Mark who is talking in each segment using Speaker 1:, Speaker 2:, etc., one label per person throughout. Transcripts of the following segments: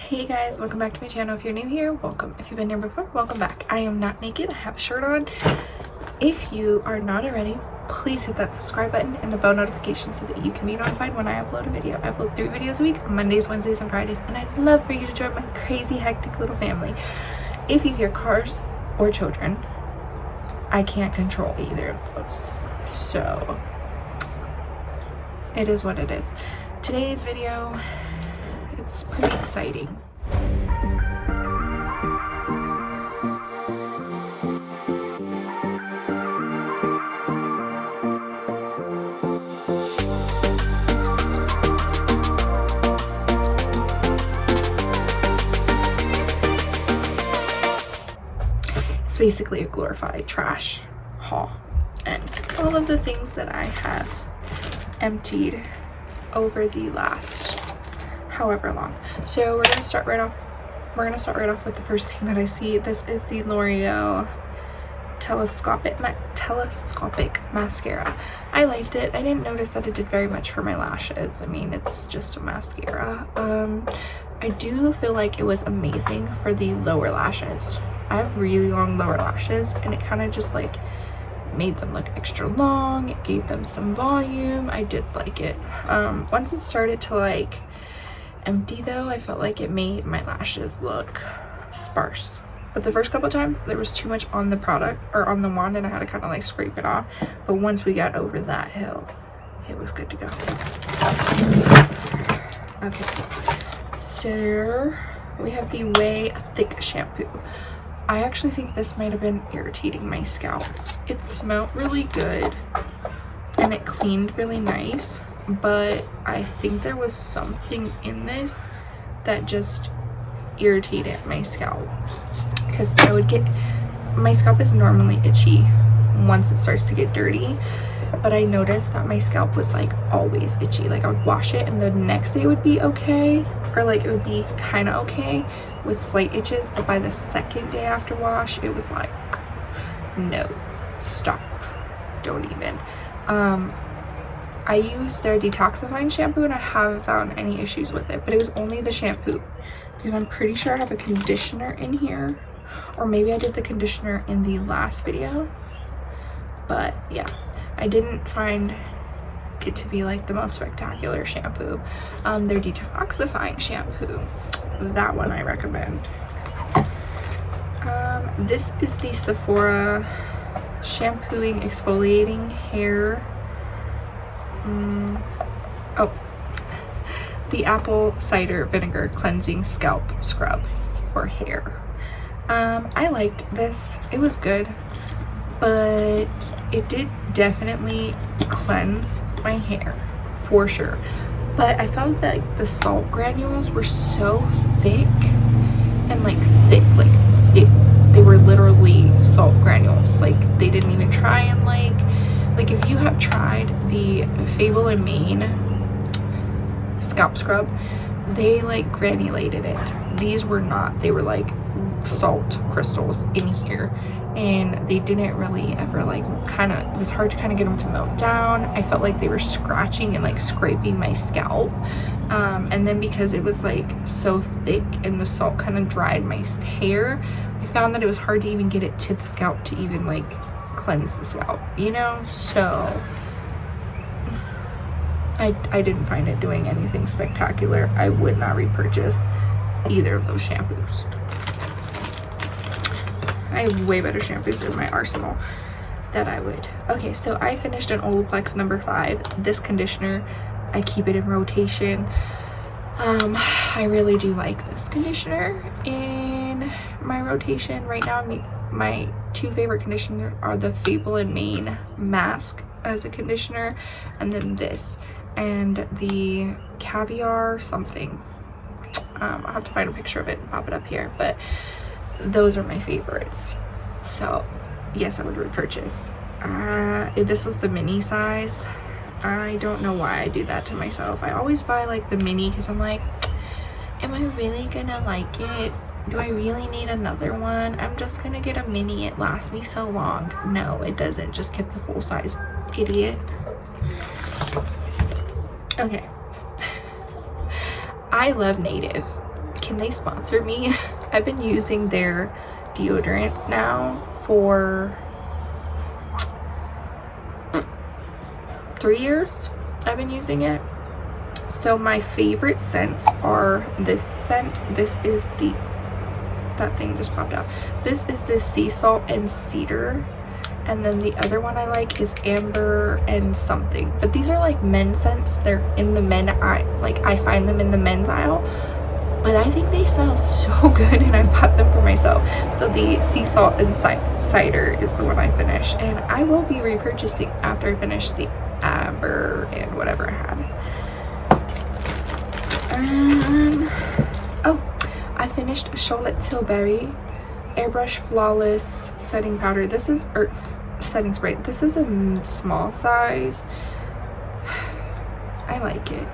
Speaker 1: Hey guys, welcome back to my channel. If you're new here, welcome. If you've been here before, welcome back. I am not naked, I have a shirt on. If you are not already, please hit that subscribe button and the bell notification so that you can be notified when I upload a video. I upload 3 videos a week, Mondays, Wednesdays, and Fridays, and I'd love for you to join my crazy, hectic little family. If you hear cars or children, I can't control either of those. So, it is what it is. Today's video, it's pretty exciting. It's basically a glorified trash haul and all of the things that I have emptied over the last however long. So we're gonna start right off with the first thing that I see. This is the L'Oreal Telescopic mascara. I liked it. I didn't notice that it did very much for my lashes. I mean, it's just a mascara. I do feel like it was amazing for the lower lashes. I have really long lower lashes and it kind of just like made them look extra long. It gave them some volume. I did like it. Once it started to like empty though, I felt like it made my lashes look sparse. But the first couple times there was too much on the product or on the wand and I had to kind of like scrape it off. But once we got over that hill, it was good to go. Okay, so we have the Way Thick shampoo. I actually think this might have been irritating my scalp. It smelled really good and it cleaned really nice, but I think there was something in this that just irritated my scalp because I would get, my scalp is normally itchy once it starts to get dirty, but I noticed that my scalp was like always itchy. Like I would wash it and the next day would be okay, or like it would be kind of okay with slight itches, but by the second day after wash it was like, no, stop, don't even. I used their detoxifying shampoo and I haven't found any issues with it, but it was only the shampoo because I'm pretty sure I have a conditioner in here, or maybe I did the conditioner in the last video, but yeah, I didn't find it to be like the most spectacular shampoo. Their detoxifying shampoo, that one I recommend. This is the Sephora shampooing exfoliating hair. The apple cider vinegar cleansing scalp scrub for hair. I liked this. It was good, but it did definitely cleanse my hair for sure. But I found that like, the salt granules were so thick and like thick, like they were literally salt granules. Like they didn't even try and like if you have tried the Fable and Maine scalp scrub, they like granulated it. These were not. They were like salt crystals in here, and they didn't really ever like it was hard to kind of get them to melt down. I felt like they were scratching and like scraping my scalp, and then because it was like so thick and the salt kind of dried my hair, I found that it was hard to even get it to the scalp to even like cleanse the scalp, you know. So I didn't find it doing anything spectacular. I would not repurchase either of those shampoos. I have way better shampoos in my arsenal that I would. Okay, so I finished an Olaplex number 5. This conditioner, I keep it in rotation. I really do like this conditioner in my rotation. Right now, my 2 favorite conditioners are the Fable and Maine mask as a conditioner, and then this, and the Caviar something. I'll have to find a picture of it and pop it up here, but those are my favorites. So yes, I would repurchase. This was the mini size. I don't know why I do that to myself. I always buy like the mini because I'm like, am I really gonna like it? Do I really need another one? I'm just gonna get a mini, it lasts me so long. No, it doesn't. Just get the full size, idiot. Okay. I love Native. can they sponsor me? I've been using their deodorants now for 3 years. I've been using it. So my favorite scents are this scent. This is the, that thing just popped out. This is the sea salt and cedar. And then the other one I like is amber and something. But these are like men's scents. They're in the men aisle. Like I find them in the men's aisle. But I think they smell so good and I bought them for myself. So the sea salt and cider is the one I finished. And I will be repurchasing after I finish the amber and whatever I had. Oh, I finished Charlotte Tilbury Airbrush Flawless Setting Powder. This is, or setting spray. This is a small size. I like it.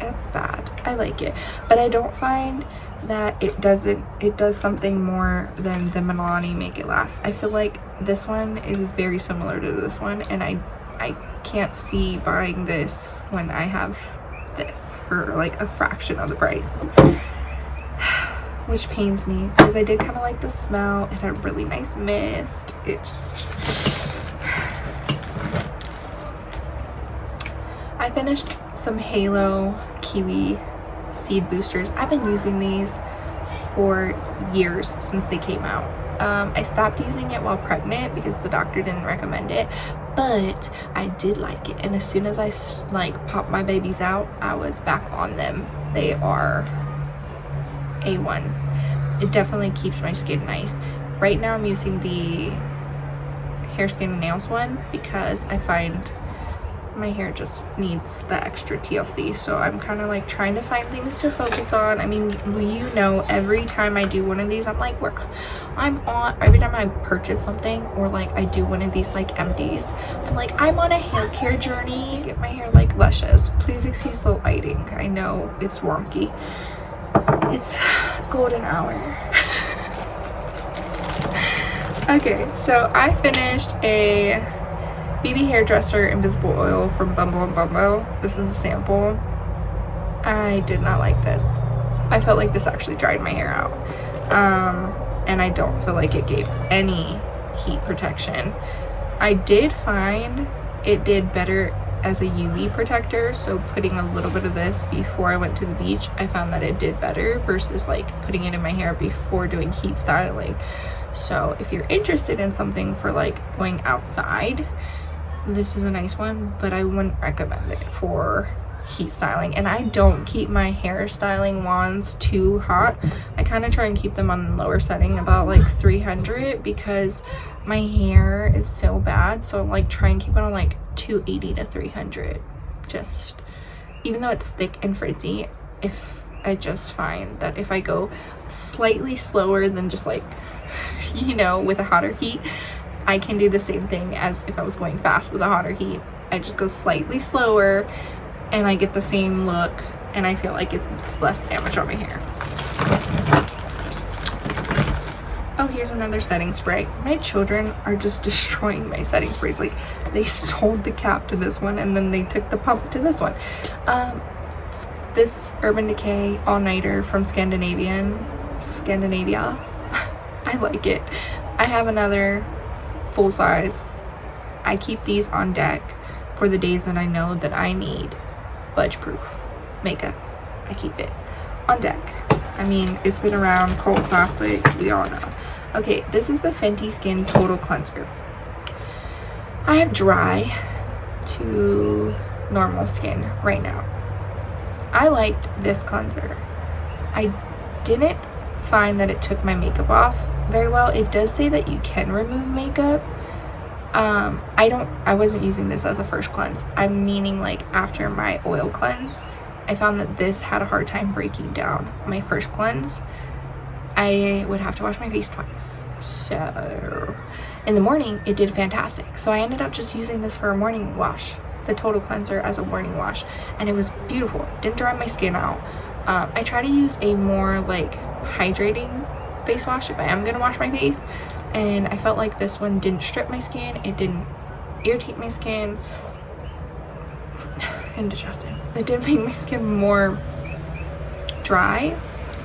Speaker 1: It's bad. I like it. But I don't find that it does something more than the Melatonin Make It Last. I feel like this one is very similar to this one, and I can't see buying this when I have this for like a fraction of the price. Which pains me because I did kind of like the smell. It had a really nice mist. It just... I finished some Halo Kiwi seed boosters. I've been using these for years since they came out. I stopped using it while pregnant because the doctor didn't recommend it, but I did like it. And as soon as I like popped my babies out, I was back on them. They are A1. It definitely keeps my skin nice. Right now I'm using the hair, skin, and nails one because I find my hair just needs the extra TLC. So I'm kind of like trying to find things to focus on. I mean, you know, every time I do one of these, I'm like, every time I purchase something or like I do one of these like empties, I'm like, I'm on a hair care journey to get my hair like luscious. Please excuse the lighting. I know it's wonky. It's golden hour. Okay, so I finished a BB hairdresser invisible oil from Bumble and Bumbo. This is a sample. I did not like this. I felt like this actually dried my hair out. And I don't feel like it gave any heat protection. I did find it did better as a UV protector, so putting a little bit of this before I went to the beach, I found that it did better versus like putting it in my hair before doing heat styling. So if you're interested in something for like going outside, this is a nice one, but I wouldn't recommend it for heat styling. And I don't keep my hair styling wands too hot. I kind of try and keep them on the lower setting, about like 300, because my hair is so bad. So I'm like try and keep it on like 280 to 300. Just, even though it's thick and frizzy, if I just find that if I go slightly slower than just like, you know, with a hotter heat, I can do the same thing as if I was going fast with a hotter heat. I just go slightly slower and I get the same look, and I feel like it's less damage on my hair. Oh, here's another setting spray. My children are just destroying my setting sprays. Like, they stole the cap to this one and then they took the pump to this one. This Urban Decay all-nighter from Scandinavia. I like it. I have another full size. I keep these on deck for the days that I know that I need budge proof makeup. I keep it on deck. I mean, it's been around, cult classic, we all know. Okay, this is the Fenty Skin Total Cleanser. I have dry to normal skin right now. I liked this cleanser. I didn't find that it took my makeup off very well. It does say that you can remove makeup. I wasn't using this as a first cleanse. I'm meaning like after my oil cleanse, I found that this had a hard time breaking down. My first cleanse, I would have to wash my face twice. So in the morning, it did fantastic. So I ended up just using this for a morning wash, the Total Cleanser as a morning wash, and it was beautiful. It didn't dry my skin out. I try to use a more like hydrating face wash if I am gonna wash my face, and I felt like this one didn't strip my skin, it didn't irritate my skin, indigestion. It didn't make my skin more dry.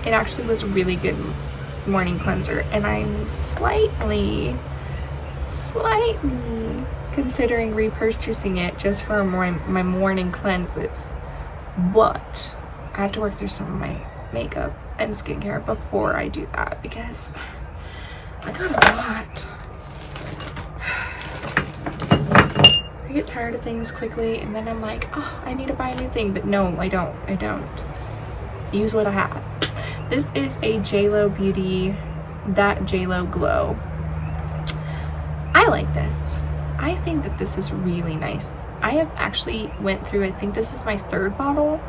Speaker 1: It actually was a really good morning cleanser, and I'm slightly considering repurchasing it just for my morning cleanses. But I have to work through some of my makeup and skincare before I do that, because I got a lot. I get tired of things quickly, and then I'm like, oh, I need to buy a new thing. But no, I don't. Use what I have. This is a JLo Beauty, that JLo Glow. I like this. I think that this is really nice. I have actually went through, I think this is my 3rd bottle.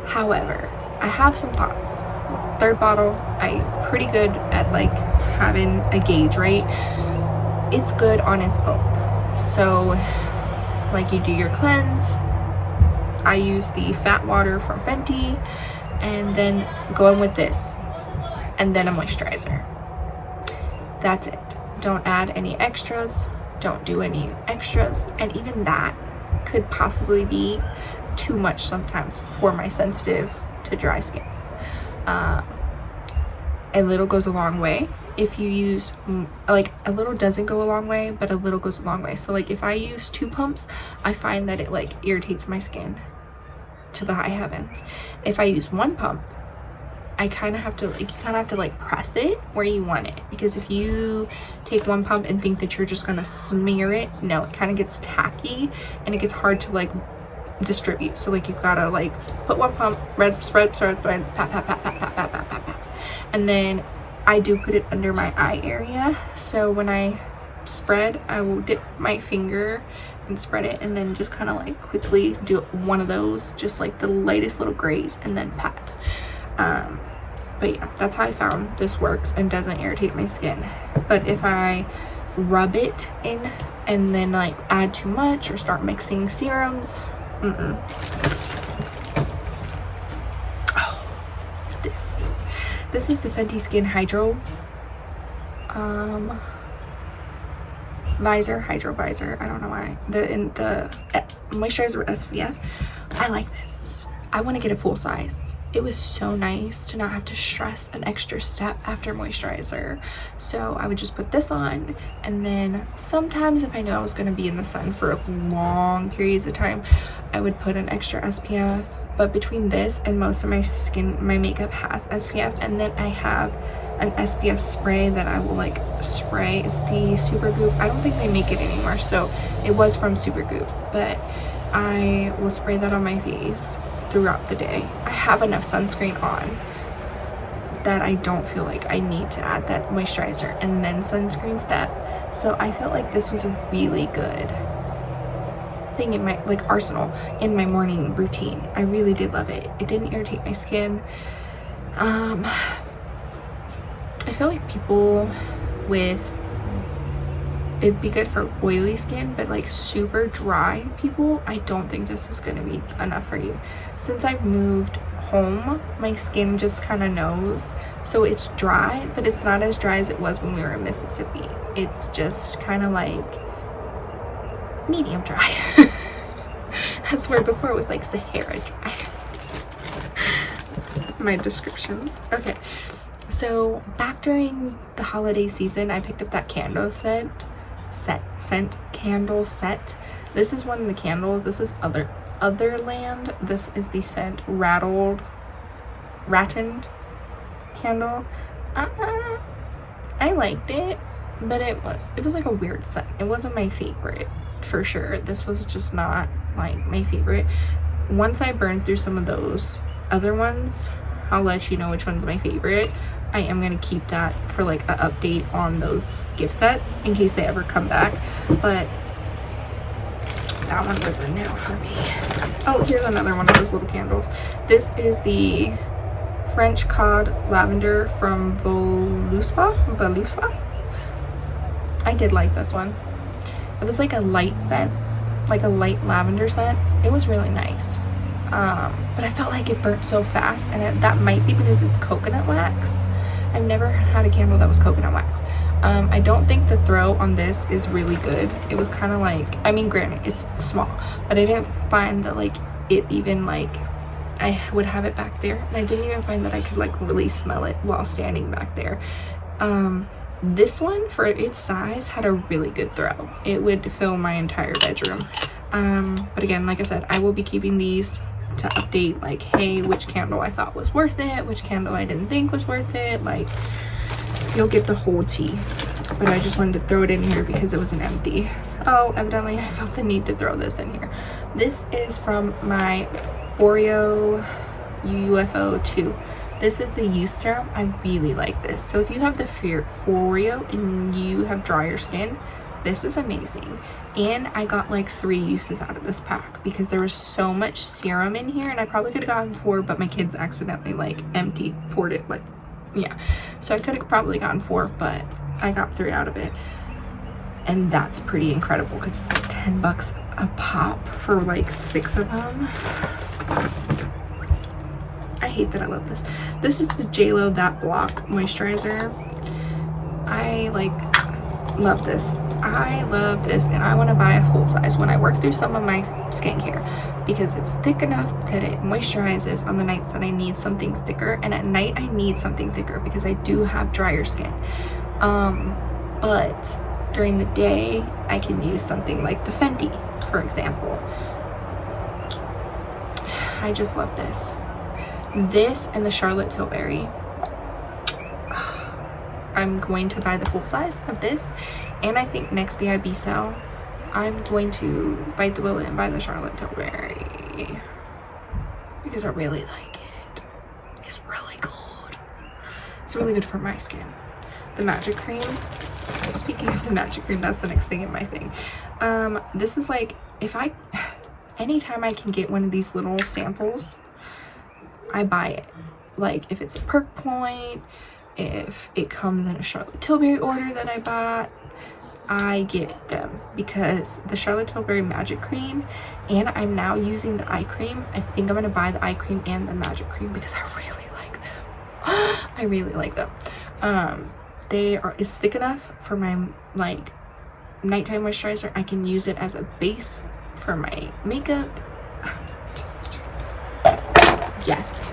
Speaker 1: However, I have some thoughts. 3rd bottle, I'm pretty good at like having a gauge rate. It's good on its own. So like, you do your cleanse. I use the fat water from Fenty, and then go in with this, and then a moisturizer. That's it. Don't add any extras. Don't do any extras. And even that could possibly be too much sometimes for my sensitive to dry skin. A little goes a long way. If you use, like, a little doesn't go a long way, but a little goes a long way. So like, if I use 2 pumps, I find that it like irritates my skin to the high heavens. If I use 1 pump, I kind of have to like press it where you want it, because if you take 1 pump and think that you're just gonna smear it, no, it kind of gets tacky and it gets hard to like distribute. So like, you've gotta like put 1 pump, spread, pat, and then I do put it under my eye area. So when I spread, I will dip my finger and spread it, and then just kind of like quickly do 1 of those, just like the lightest little graze, and then pat. But yeah, that's how I found this works and doesn't irritate my skin. But if I rub it in and then like add too much or start mixing serums, oh, this is the Fenty Skin Hydro Hydro Visor. I don't know why. The moisturizer with SPF. I like this. I want to get a full size. It was so nice to not have to stress an extra step after moisturizer. So I would just put this on, and then sometimes if I knew I was going to be in the sun for long periods of time, I would put an extra SPF. But between this and most of my makeup has SPF, and then I have an SPF spray that I will like spray. It's the Supergoop. I don't think they make it anymore, so it was from Supergoop, but I will spray that on my face throughout the day. I have enough sunscreen on that I don't feel like I need to add that moisturizer and then sunscreen step. So I felt like this was a really good thing in my like arsenal in my morning routine. I really did love it. It didn't irritate my skin. I feel like people with, it'd be good for oily skin, but like super dry people, I don't think this is gonna be enough for you. Since I've moved home, my skin just kind of knows. So it's dry, but it's not as dry as it was when we were in Mississippi. It's just kind of like medium dry. That's where before it was like Sahara dry. My descriptions. Okay. So back during the holiday season, I picked up that candle candle set. This is one of the candles. This is Otherland. This is the scent Rattened candle. I liked it, but it was like a weird scent. It wasn't my favorite for sure. This was just not like my favorite. Once I burn through some of those other ones, I'll let you know which one's my favorite. I am going to keep that for like an update on those gift sets in case they ever come back. But that one was a no for me. Oh, here's another one of those little candles. This is the French Cod Lavender from Voluspa. I did like this one. It was like a light scent, like a light lavender scent. It was really nice. But I felt like it burnt so fast, and that might be because it's coconut wax. I've never had a candle that was coconut wax. I don't think the throw on this is really good. It was kind of like, I mean, granted, it's small, but I didn't find that like it even like I would have it back there, and I didn't even find that I could like really smell it while standing back there. This one, for its size, had a really good throw. It would fill my entire bedroom. But again, like I said, I will be keeping these to update, like, hey, which candle I thought was worth it, which candle I didn't think was worth it. Like, you'll get the whole tea. But I just wanted to throw it in here because it was an empty. Oh, evidently I felt the need to throw this in here. This is from my Foreo UFO 2. This is the youth serum. I really like this. So if you have the Foreo and you have drier skin, this is amazing. And I got like 3 uses out of this pack because there was so much serum in here, and I probably could have gotten 4, but my kids accidentally like poured it, like, yeah. So I could have probably gotten 4, but I got 3 out of it. And that's pretty incredible because it's like $10 a pop for like 6 of them. I hate that I love this. This is the JLo That Block moisturizer. I like love this. I love this, and I want to buy a full size when I work through some of my skincare because it's thick enough that it moisturizes on the nights that I need something thicker, and at night I need something thicker because I do have drier skin. But during the day I can use something like the Fenty, for example. I just love this. This and the Charlotte Tilbury. I'm going to buy the full size of this, and I think next BIB sale I'm going to bite the bullet and buy the Charlotte Tilbury because I really like it. It's really good. It's really good for my skin. The Magic Cream. Speaking of the Magic Cream, that's the next thing in my thing. This is like, anytime I can get one of these little samples, I buy it. Like if it's a Perk Point, if it comes in a Charlotte Tilbury order that I bought, I get them because the Charlotte Tilbury Magic Cream, and I'm now using the eye cream. I think I'm gonna buy the eye cream and the Magic Cream because I really like them. I really like them. It's thick enough for my like nighttime moisturizer. I can use it as a base for my makeup. Just yes.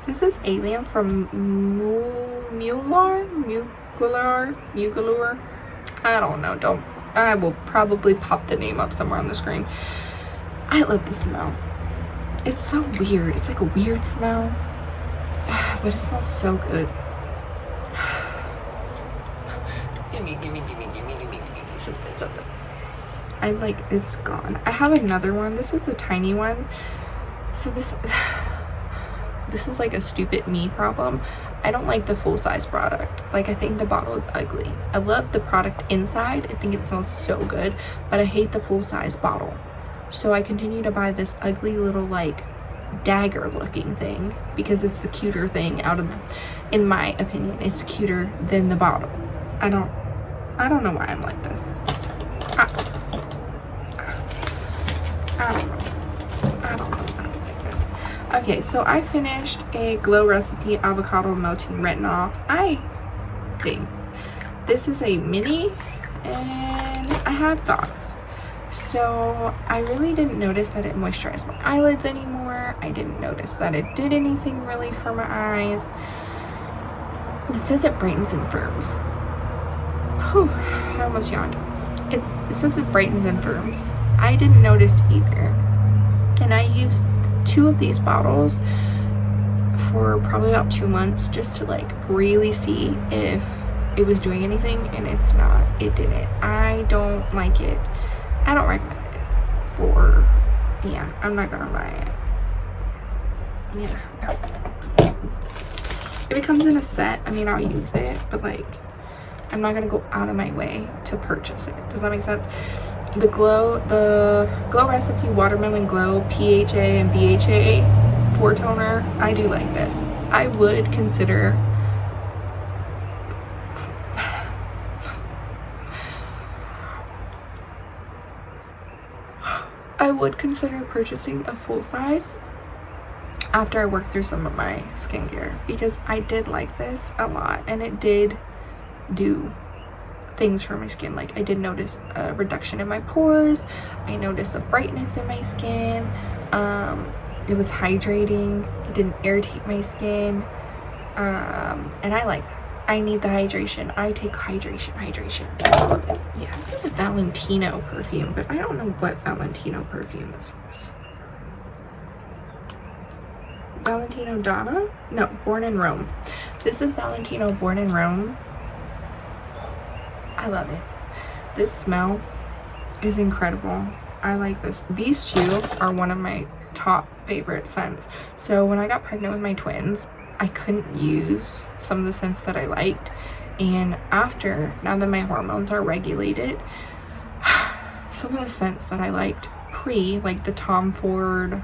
Speaker 1: This is Alien from Mugler. I don't know. I will probably pop the name up somewhere on the screen. I love the smell. It's so weird. It's like a weird smell, but it smells so good. Gimme something. I like, it's gone. I have another one. This is the tiny one. So this is like a stupid me problem. I don't like the full size product. Like, I think the bottle is ugly. I love the product inside. I think it smells so good, but I hate the full size bottle. So I continue to buy this ugly little like dagger looking thing because it's the cuter thing in my opinion, it's cuter than the bottle. I don't know why I'm like this. I don't know. Okay, so I finished a Glow Recipe Avocado Melting Retinol eye thing. This is a mini, and I have thoughts. So I really didn't notice that it moisturized my eyelids anymore. I didn't notice that it did anything really for my eyes. It says it brightens and firms. Whew, I almost yawned. It says it brightens and firms. I didn't notice either. And I used 2 of these bottles for probably about 2 months just to like really see if it was doing anything, and it didn't. I don't like it. I don't recommend it I'm not gonna buy it. No. If it comes in a set, I mean, I'll use it, but like I'm not gonna go out of my way to purchase it. Does that make sense? The Glow Recipe Watermelon Glow PHA and BHA pore toner, I do like this. I would consider purchasing a full size. after I worked through some of my skincare, because I did like this a lot and it did do things for my skin. Like I did notice a reduction in my pores, I noticed a brightness in my skin, it was hydrating, it didn't irritate my skin, and I like that. I need the hydration. I take hydration. I love it. Yes, this is a Valentino perfume, but I don't know what Valentino perfume this is. Valentino Donna? No, Born in Rome. This is Valentino Born in Rome. I love it. This smell is incredible. I like this. These two are one of my top favorite scents. So when I got pregnant with my twins, I couldn't use some of the scents that I liked, and after, now that my hormones are regulated, some of the scents that I liked pre, like the Tom Ford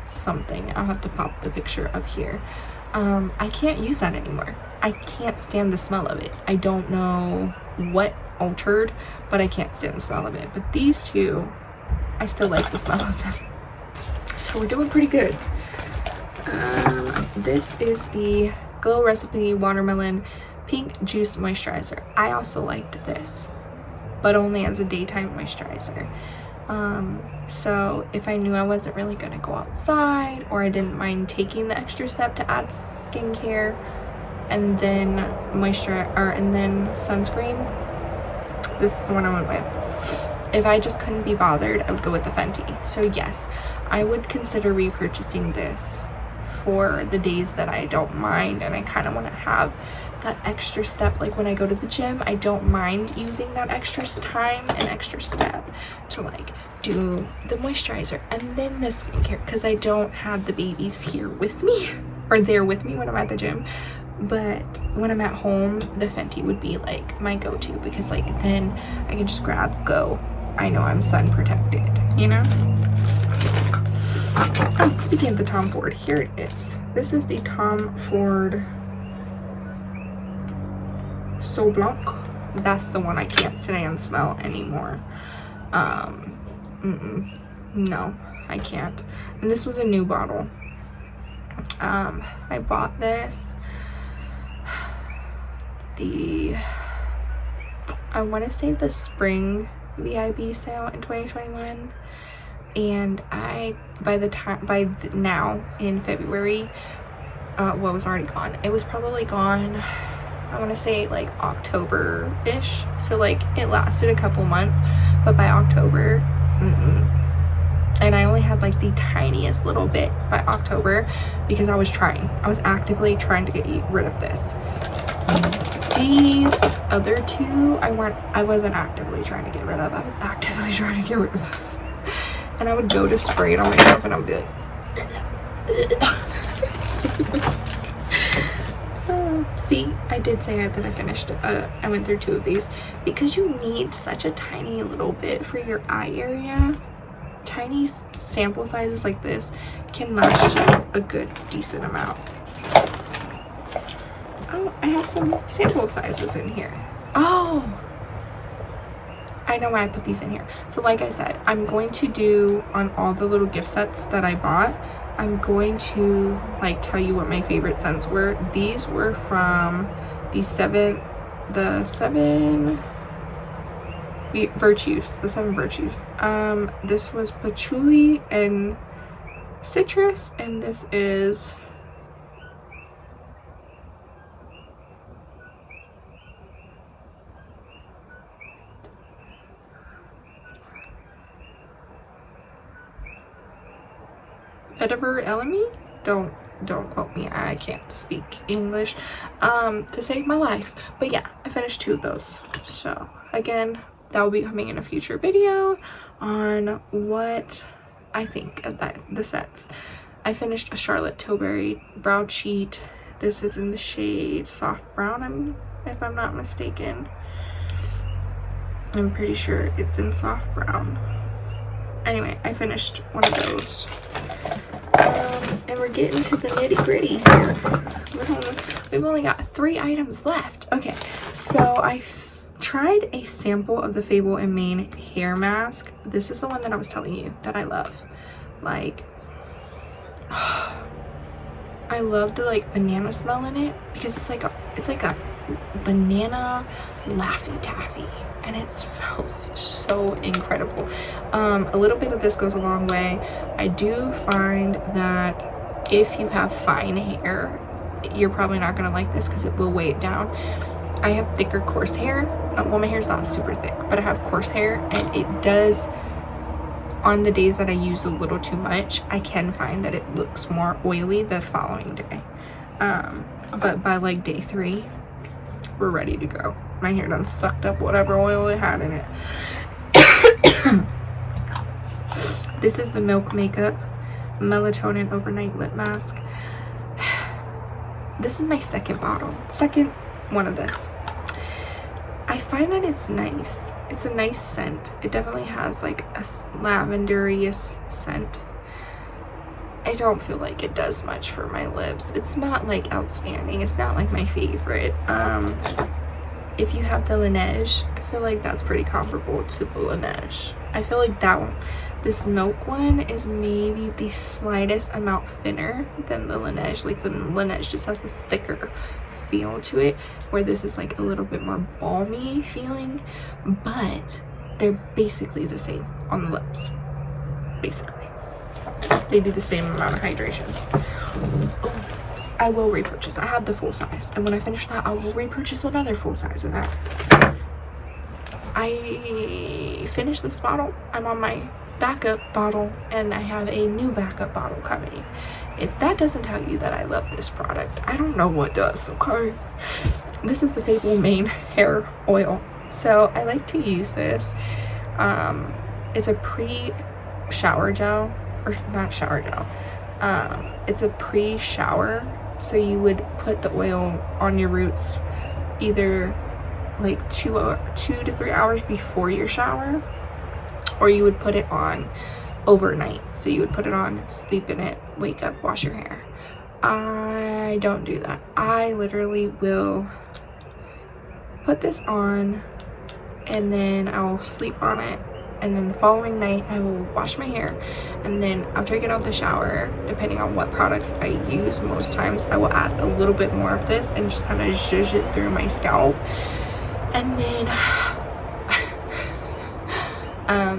Speaker 1: something, I'll have to pop the picture up here, I can't use that anymore. I can't stand the smell of it. I don't know what altered, but I can't stand the smell of it. But these two, I still like the smell of them, so we're doing pretty good. This is the Glow Recipe Watermelon Pink Juice Moisturizer. I also liked this, but only as a daytime moisturizer. So if I knew I wasn't really gonna go outside, or I didn't mind taking the extra step to add skincare and then and then sunscreen, this is the one I went with. If I just couldn't be bothered, I would go with the Fenty. So yes, I would consider repurchasing this for the days that I don't mind and I kind of want to have that extra step. Like when I go to the gym, I don't mind using that extra time and extra step to like do the moisturizer and then the skincare, because I don't have the babies here with me or there with me when I'm at the gym. But when I'm at home, the Fenty would be like my go-to, because like then I can just grab, go. I know I'm sun protected, you know? Oh, speaking of the Tom Ford, here it is. This is the Tom Ford Sol Blanc. That's the one I can't stand smell anymore. No, I can't. And this was a new bottle. I bought this I want to say the spring VIB sale in 2021. And by now in February, was already gone. It was probably gone, I want to say like October-ish. So like it lasted a couple months, but by October, and I only had like the tiniest little bit by October, because I was actively trying to get rid of this. These other two, I wasn't actively trying to get rid of. I was actively trying to get rid of this. And I would go to spray it on myself and I would be like, see, I did say that I finished, I went through 2 of these, because you need such a tiny little bit for your eye area. Tiny sample sizes like this can last you a good, decent amount. Oh, I have some sample sizes in here. Oh, I know why I put these in here. So like I said, I'm going to do on all the little gift sets that I bought, I'm going to like tell you what my favorite scents were. These were from the seven virtues. This was patchouli and citrus, and this is Vetiver Elemi. Don't quote me, I can't speak English to save my life. But yeah, I finished 2 of those. So again, that will be coming in a future video on what I think of the sets. I finished a Charlotte Tilbury brow cheat. This is in the shade soft brown, if I'm not mistaken. I'm pretty sure it's in soft brown. Anyway, I finished one of those. And we're getting to the nitty gritty here. We've only got 3 items left. Okay, so I tried a sample of the Fable and Mane hair mask. This is the one that I was telling you that I love. Like, I love the like banana smell in it because it's like a banana Laffy Taffy, and it smells so incredible. A little bit of this goes a long way. I do find that if you have fine hair, you're probably not gonna like this because it will weigh it down. I have thicker, coarse hair. Well, my hair's not super thick, but I have coarse hair, and it does, on the days that I use a little too much, I can find that it looks more oily the following day. But by like day 3, we're ready to go. My hair done sucked up whatever oil it had in it. This is the Milk Makeup Melatonin Overnight Lip Mask. This is my second one of this. I find that it's nice. It's a nice scent. It definitely has like a lavenderious scent. I don't feel like it does much for my lips. It's not like outstanding. It's not like my favorite. If you have the Laneige, I feel like that's pretty comparable to the Laneige. I feel like that one, this Milk one, is maybe the slightest amount thinner than the Laneige. Like the Laneige just has this thicker feel to it, where this is like a little bit more balmy feeling, but they're basically the same on the lips. Basically, they do the same amount of hydration. I will repurchase. I have the full size, and when I finish that, I will repurchase another full size of that. I finished this bottle. I'm on my backup bottle, and I have a new backup bottle coming. If that doesn't tell you that I love this product, I don't know what does. Okay, this is the Fable Mane Hair Oil. So I like to use this. It's a pre-shower gel, or not shower gel. It's a pre-shower, so you would put the oil on your roots either like 2 to 3 hours before your shower, or you would put it on overnight. So you would put it on, sleep in it, wake up, wash your hair. I don't do that. I literally will put this on, and then I'll sleep on it, and then the following night I will wash my hair, and then after I get out of the shower, depending on what products I use, most times I will add a little bit more of this and just kind of zhuzh it through my scalp, and then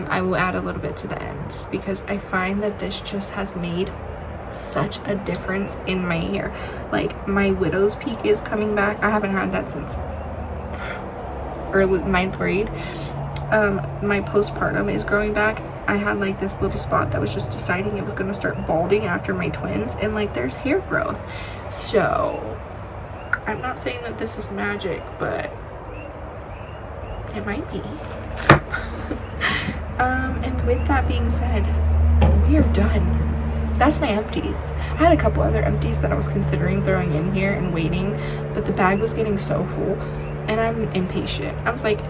Speaker 1: I will add a little bit to the ends, because I find that this just has made such a difference in my hair. Like, my widow's peak is coming back. I haven't had that since early 9th grade. My postpartum is growing back. I had like this little spot that was just deciding it was going to start balding after my twins, and like there's hair growth. So I'm not saying that this is magic, but it might be. And with that being said, we are done. That's my empties. I had a couple other empties that I was considering throwing in here and waiting, but the bag was getting so full and I'm impatient. I was like,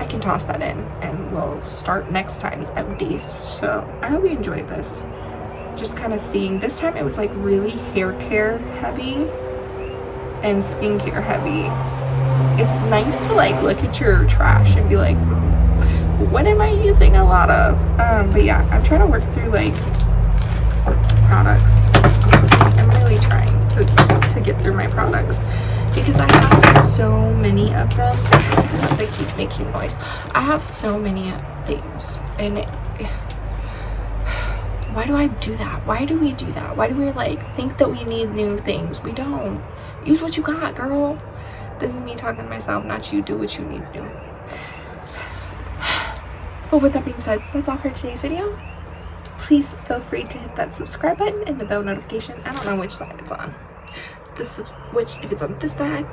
Speaker 1: I can toss that in and we'll start next time's empties. So I hope you enjoyed this. Just kind of seeing, this time it was like really hair care heavy and skincare heavy. It's nice to like look at your trash and be like, what am I using a lot of? But yeah, I'm trying to work through like products. I'm really trying to get through my products because I have so many of them. As I keep making noise, I have so many things, and why do I do that? Why do we do that? Why do we like think that we need new things? We don't. Use what you got, girl. This is me talking to myself, not you. Do what you need to do. But with that being said, that's all for today's video. Please feel free to hit that subscribe button and the bell notification. I don't know which side it's on. If it's on this side,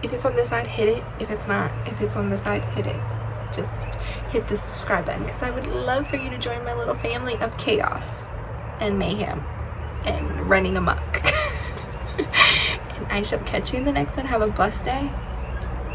Speaker 1: if it's on this side, hit it. If it's not, if it's on this side, hit it. Just hit the subscribe button, because I would love for you to join my little family of chaos and mayhem and running amok. And I shall catch you in the next one. Have a blessed day.